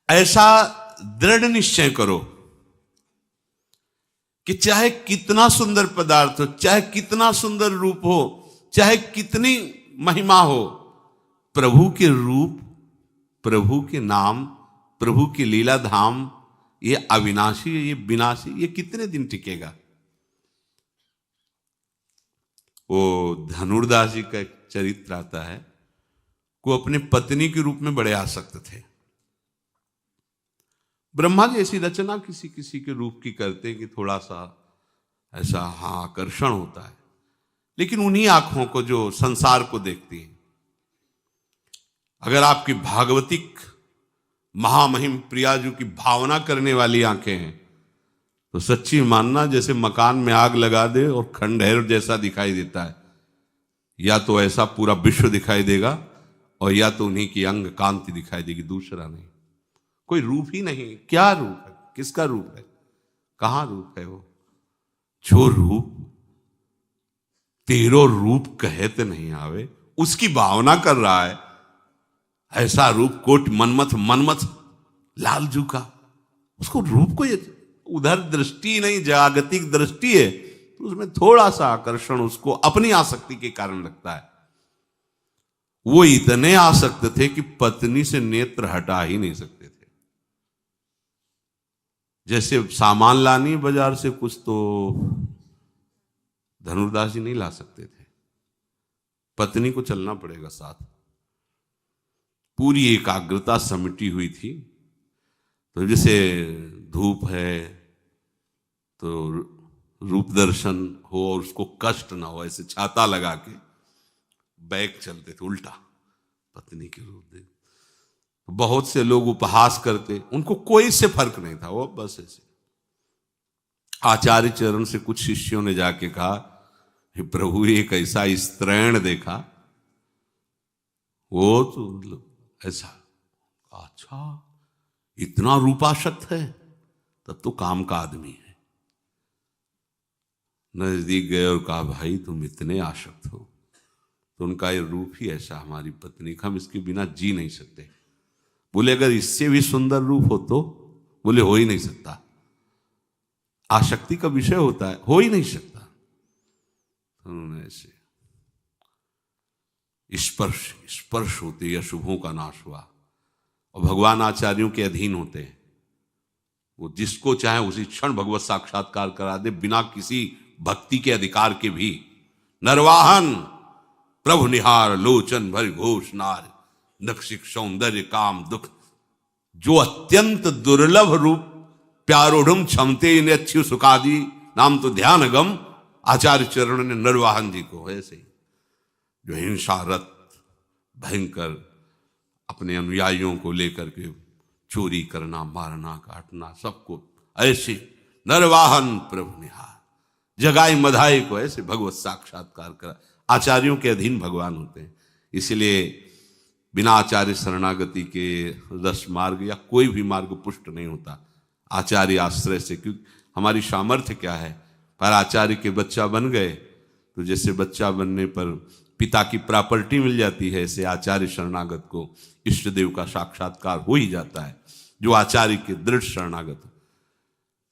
ऐसा दृढ़ निश्चय करो कि चाहे कितना सुंदर पदार्थ हो, चाहे कितना सुंदर रूप हो, चाहे कितनी महिमा हो, प्रभु के रूप, प्रभु के नाम, प्रभु की लीला धाम, ये अविनाशी, ये विनाशी, ये कितने दिन टिकेगा। वो धनुर्दास जी का एक चरित्र आता है, वो अपने पत्नी के रूप में बड़े आसक्त थे। ब्रह्मा जी ऐसी रचना किसी किसी के रूप की करते कि थोड़ा सा ऐसा आकर्षण होता है, लेकिन उन्हीं आंखों को जो संसार को देखती है। अगर आपकी भागवतिक महामहिम प्रियाजू की भावना करने वाली आंखें हैं तो सच्ची मानना जैसे मकान में आग लगा दे और खंडहर जैसा दिखाई देता है, या तो ऐसा पूरा विश्व दिखाई देगा और या तो उन्हीं की अंग कांति दिखाई देगी, दूसरा नहीं। कोई रूप ही नहीं। क्या रूप है, किसका रूप है, कहां रूप है वो? जो रूप तेरो रूप कहते नहीं आवे, उसकी भावना कर रहा है। ऐसा रूप कोट मनमथ लालजू का, उसको रूप को ये उधर दृष्टि नहीं, जागतिक दृष्टि है, तो उसमें थोड़ा सा आकर्षण उसको अपनी आसक्ति के कारण लगता है। वो इतने आसक्त थे कि पत्नी से नेत्र हटा ही नहीं सकते थे। जैसे सामान लानी बाजार से कुछ, तो धनुर्दास जी नहीं ला सकते थे, पत्नी को चलना पड़ेगा साथ। पूरी एकाग्रता समिटी हुई थी। तो जैसे धूप है तो रूप दर्शन हो और उसको कष्ट ना हो, ऐसे छाता लगा के बैग चलते थे उल्टा, पत्नी के रूप दे। बहुत से लोग उपहास करते, उनको कोई से फर्क नहीं था, वो बस ऐसे। आचार्य चरण से कुछ शिष्यों ने जाके कहा, प्रभु एक ऐसा स्त्रैण देखा, वो तो मतलब ऐसा, अच्छा इतना रूपाशक्त है, तब तो काम का आदमी है। नजदीक गए और कहा, भाई तुम इतने आसक्त हो, तो उनका ये रूप ही ऐसा, हमारी पत्नी का, हम इसके बिना जी नहीं सकते। बोले अगर इससे भी सुंदर रूप हो तो? बोले हो ही नहीं सकता, आसक्ति का विषय होता है, हो ही नहीं सकता। तो उन्होंने ऐसे स्पर्श होते या शुभों का नाश हुआ। और भगवान आचार्यों के अधीन होते हैं, वो जिसको चाहे उसी क्षण भगवत साक्षात्कार करा दे, बिना किसी भक्ति के अधिकार के भी। नरवाहन प्रभु निहार लोचन भर घोष नार, नक्षिक सौंदर्य काम दुख, जो अत्यंत दुर्लभ रूप प्यारोढ़ क्षमते इन अच्छी सुखादि नाम तो ध्यान गम। आचार्य चरण ने नरवाहन जी को ऐसे ही, जो हिंसारत भयंकर अपने अनुयायियों को लेकर के चोरी करना, मारना, काटना, सबको ऐसे नरवाहन प्रभु निहार, जगाई मधाई को ऐसे भगवत साक्षात्कार करा। आचार्यों के अधीन भगवान होते हैं। इसलिए बिना आचार्य शरणागति के रस मार्ग या कोई भी मार्ग पुष्ट नहीं होता, आचार्य आश्रय से। क्योंकि हमारी सामर्थ्य क्या है, पर आचार्य के बच्चा बन गए तो जैसे बच्चा बनने पर पिता की प्रॉपर्टी मिल जाती है, ऐसे आचार्य शरणागत को इष्ट देव का साक्षात्कार हो ही जाता है। जो आचार्य के दृढ़ शरणागत,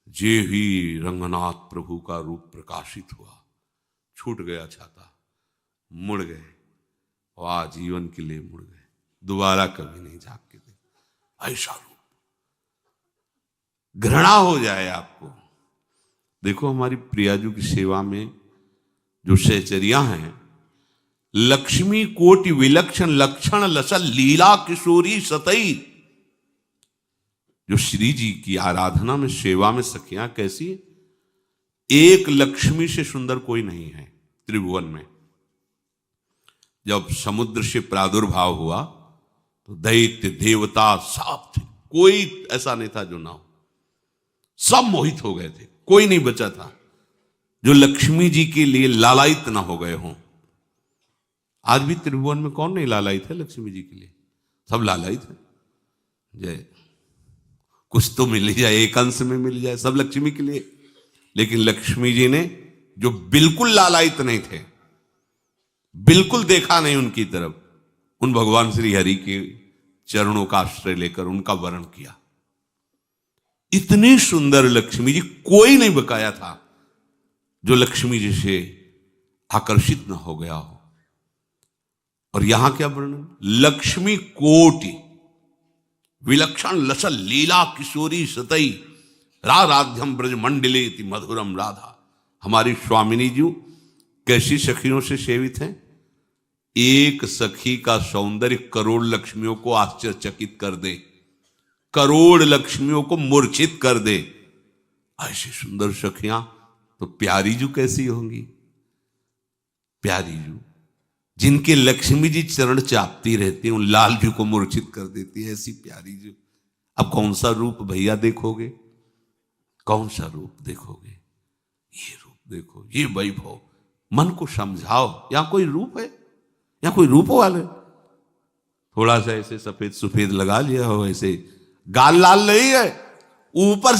जे ही रंगनाथ प्रभु का रूप प्रकाशित हुआ, छूट गया छाता, मुड़ गए और आजीवन के लिए मुड़ गए, दोबारा कभी नहीं झांक के देख। ऐसा रूप घृणा हो जाए आपको। देखो हमारी प्रियाजू की सेवा में जो सहचरियां हैं, लक्ष्मी कोटि विलक्षण लक्षण लसल लीला किशोरी सतई। जो श्री जी की आराधना में, सेवा में सखियां कैसी, एक लक्ष्मी से सुंदर कोई नहीं है त्रिभुवन में। जब समुद्र से प्रादुर्भाव हुआ तो दैत्य देवता सब थे, कोई ऐसा नहीं था जो ना हो, सब मोहित हो गए थे, कोई नहीं बचा था जो लक्ष्मी जी के लिए लालायित ना हो गए हों। आज भी त्रिभुवन में कौन नहीं लालायित है लक्ष्मी जी के लिए? सब लालायित है। जय कुछ तो मिल जाए, एक अंश में मिल जाए, सब लक्ष्मी के लिए। लेकिन लक्ष्मी जी ने जो बिल्कुल लालायित नहीं थे, बिल्कुल देखा नहीं उनकी तरफ, उन भगवान श्री हरि के चरणों का आश्रय लेकर उनका वर्ण किया। इतनी सुंदर लक्ष्मी जी, कोई नहीं बकाया था जो लक्ष्मी जी से आकर्षित न हो गया हो। और यहां क्या वर्णन, लक्ष्मी कोटि विलक्षण लसल लीला किशोरी सतई राराध्यम ब्रज मंडले मधुरम राधा। हमारी स्वामिनी जी कैसी सखियों से सेवित हैं? एक सखी का सौंदर्य करोड़ लक्ष्मियों को आश्चर्यचकित कर दे, करोड़ लक्ष्मियों को मूर्छित कर दे। ऐसी सुंदर सखियां तो प्यारी जू कैसी होंगी? प्यारी जू जिनके लक्ष्मी जी चरण चापती रहती हैं, उन लाल जू को मूर्छित कर देती है, ऐसी प्यारी जू। अब कौन सा रूप भैया देखोगे? कौन सा रूप देखोगे? ये रूप देखो, ये वैभव। मन को समझाओ, यहां कोई रूप है? यहां कोई रूप वाले? थोड़ा सा ऐसे सफेद सफेद लगा लिया हो, ऐसे गाल लाल नहीं है, ऊपर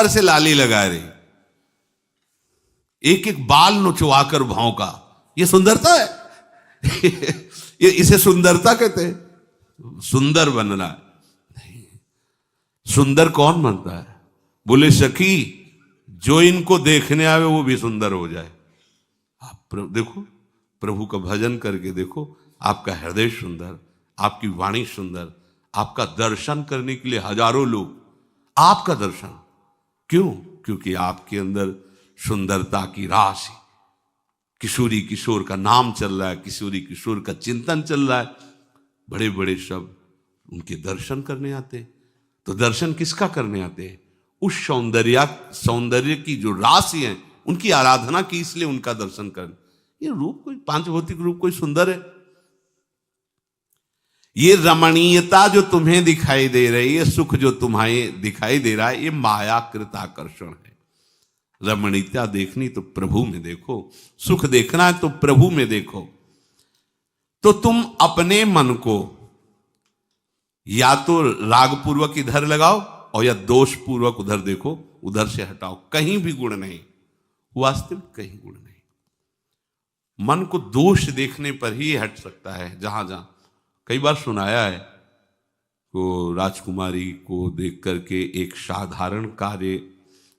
से लाली लगा रही, एक एक बाल नोचवाकर भौंका। ये सुंदरता है? ये इसे सुंदरता कहते हैं? सुंदर बनना नहीं। सुंदर कौन बनता है? बोले सखी, जो इनको देखने आवे वो भी सुंदर हो जाए। आप देखो, प्रभु का भजन करके देखो, आपका हृदय सुंदर, आपकी वाणी सुंदर, आपका दर्शन करने के लिए हजारों लोग, आपका दर्शन क्यों? क्योंकि आपके अंदर सुंदरता की राशि, किशोरी किशोर का नाम चल रहा है, किशोरी किशोर का चिंतन चल रहा है, बड़े बड़े सब उनके दर्शन करने आते हैं। तो दर्शन किसका करने आते हैं? उस सौंदर्य की जो राशि है उनकी आराधना की, इसलिए उनका दर्शन करने। ये रूप कोई पांच भौतिक रूप कोई सुंदर है? ये रमणीयता जो तुम्हें दिखाई दे रही है, सुख जो तुम्हें दिखाई दे रहा है, ये मायाकृत आकर्षण है। रमणीयता देखनी तो प्रभु में देखो, सुख देखना है तो प्रभु में देखो। तो तुम अपने मन को या तो रागपूर्वक इधर लगाओ और या दोषपूर्वक उधर देखो, उधर से हटाओ, कहीं भी गुण नहीं, वास्तविक कहीं गुण नहीं। मन को दोष देखने पर ही हट सकता है। जहां जहां कई बार सुनाया है को राजकुमारी को देख करके एक साधारण कार्य,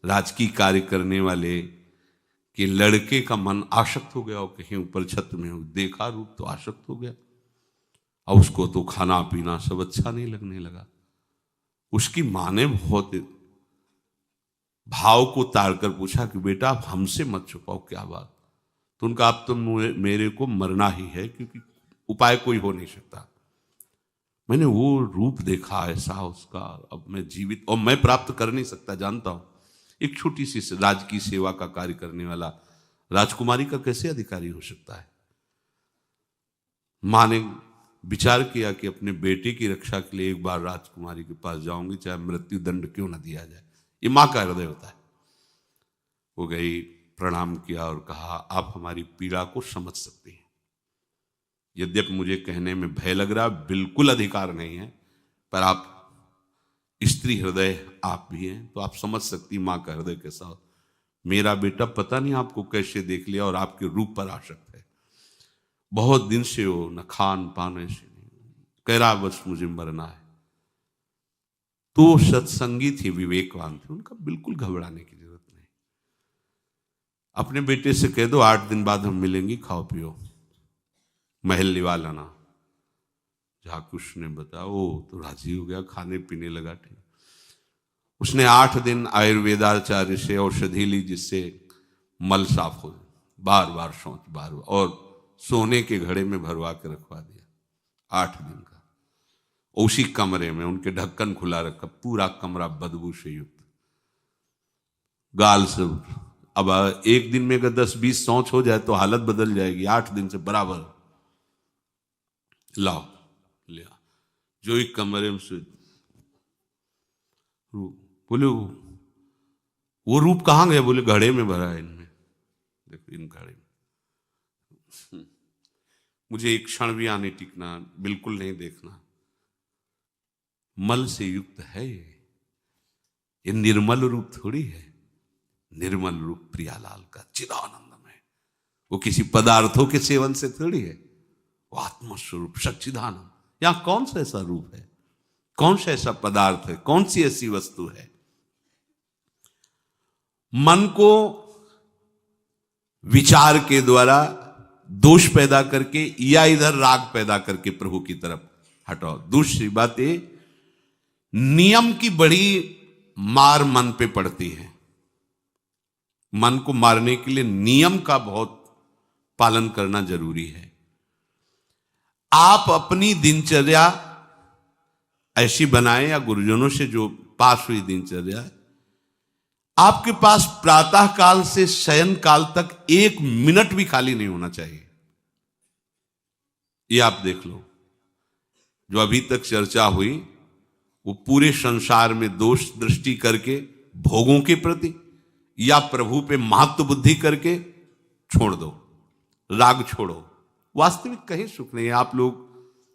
राजकीय कार्य करने वाले कि लड़के का मन आसक्त हो गया, और कहीं ऊपर छत में देखा रूप तो आसक्त हो गया, और उसको तो खाना पीना सब अच्छा नहीं लगने लगा। उसकी माँ ने बहुत भाव को ताड़कर पूछा कि बेटा आप हमसे मत छुपाओ, क्या बात? तो उनका आप तो मेरे को मरना ही है, क्योंकि उपाय कोई हो नहीं सकता। मैंने वो रूप देखा ऐसा उसका, अब मैं जीवित और मैं प्राप्त कर नहीं सकता, जानता हूं। एक छोटी सी राजकीय सेवा का कार्य करने वाला राजकुमारी का कैसे अधिकारी हो सकता है? मां ने विचार किया कि अपने बेटे की रक्षा के लिए एक बार राजकुमारी के पास जाऊंगी, चाहे मृत्यु दंड क्यों ना दिया जाए। ये मां का हृदय होता है। वो गई, प्रणाम किया और कहा आप हमारी पीड़ा को समझ सकती हैं। यद्यपि मुझे कहने में भय लग रहा, बिल्कुल अधिकार नहीं है, पर आप स्त्री हृदय आप भी हैं, तो आप समझ सकती मां का हृदय कैसा हो। मेरा बेटा पता नहीं आपको कैसे देख लिया और आपके रूप पर आसक्त है। बहुत दिन से हो न खान पान ऐसे नहीं, कह रहा बस मुझे मरना है। तो सत्संगी थे, विवेकवान थे, उनका बिल्कुल घबराने की जरूरत नहीं। अपने बेटे से कह दो 8 दिन बाद हम मिलेंगे, खाओ पियो, महल लिवा लाना। झाकुश ने बताया, वो तो राजी हो गया, खाने पीने लगा। ठीक, उसने 8 दिन आयुर्वेदाचार्य से औषधि ली, जिससे मल साफ हो, बार बार शौच, बार बार, और सोने के घड़े में भरवा के रखवा दिया 8 दिन का। उसी कमरे में उनके ढक्कन खुला रखा, पूरा कमरा बदबू से युक्त, गाल से। अब एक दिन में अगर 10-20 शौच हो जाए तो हालत बदल जाएगी। 8 दिन से बराबर लाओ लिया, जो एक कमरे में से। बोले वो रूप कहां गया? बोले घड़े में भरा है इनमें, देखो इन घड़े में। मुझे एक क्षण भी आने टिकना, बिल्कुल नहीं देखना। मल से युक्त है ये निर्मल रूप थोड़ी है। निर्मल रूप प्रियालाल का चिदानंदम है, वो किसी पदार्थों के सेवन से थोड़ी है, वो आत्मस्वरूप सच्चिदानंद। यहां कौन सा ऐसा रूप है? कौन सा ऐसा पदार्थ है, कौन सी ऐसी वस्तु है? मन को विचार के द्वारा दोष पैदा करके या इधर राग पैदा करके प्रभु की तरफ हटाओ। दूसरी बात ये, नियम की बड़ी मार मन पे पड़ती है। मन को मारने के लिए नियम का बहुत पालन करना जरूरी है। आप अपनी दिनचर्या ऐसी बनाएं, या गुरुजनों से जो पास हुई दिनचर्या, आपके पास प्रातः काल से शयन काल तक 1 मिनट भी खाली नहीं होना चाहिए। ये आप देख लो, जो अभी तक चर्चा हुई वो पूरे संसार में दोष दृष्टि करके भोगों के प्रति या प्रभु पे महत्व बुद्धि करके छोड़ दो, राग छोड़ो। वास्तविक कहीं सुख नहीं है। आप लोग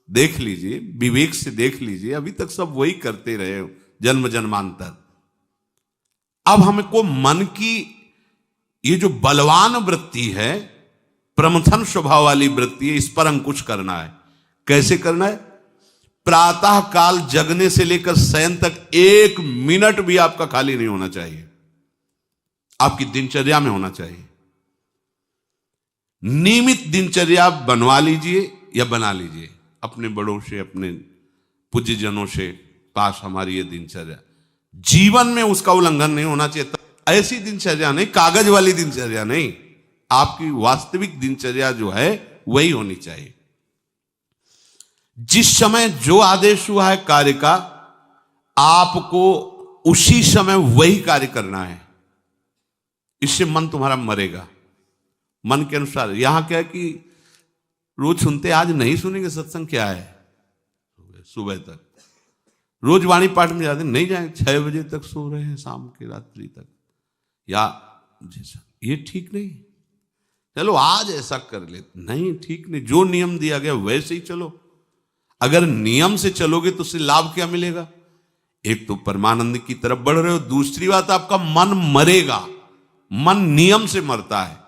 देख लीजिए, विवेक से देख लीजिए, अभी तक सब वही करते रहे हो जन्म जन्मांतर। अब हमको मन की ये जो बलवान वृत्ति है, प्रमथन स्वभाव वाली वृत्ति है, इस पर अंकुश करना है। कैसे करना है? प्रातः काल जगने से लेकर शयन तक 1 मिनट भी आपका खाली नहीं होना चाहिए, आपकी दिनचर्या में होना चाहिए। नियमित दिनचर्या बनवा लीजिए या बना लीजिए अपने बड़ों से, अपने पूज्यजनों से पास हमारी ये दिनचर्या, जीवन में उसका उल्लंघन नहीं होना चाहिए। ऐसी दिनचर्या नहीं, कागज वाली दिनचर्या नहीं, आपकी वास्तविक दिनचर्या जो है वही होनी चाहिए। जिस समय जो आदेश हुआ है कार्य का, आपको उसी समय वही कार्य करना है। इससे मन तुम्हारा मरेगा, मन के अनुसार। यहां क्या है कि रोज सुनते, आज नहीं सुनेंगे सत्संग, क्या है सुबह तक, रोज वाणी पाठ में जाते नहीं जाएंगे, 6 बजे तक सो रहे हैं, शाम की रात्रि तक, या जैसा, ये ठीक नहीं। चलो आज ऐसा कर ले, नहीं ठीक नहीं, जो नियम दिया गया वैसे ही चलो। अगर नियम से चलोगे तो उससे लाभ क्या मिलेगा? एक तो परमानंद की तरफ बढ़ रहे हो, दूसरी बात आपका मन मरेगा। मन नियम से मरता है।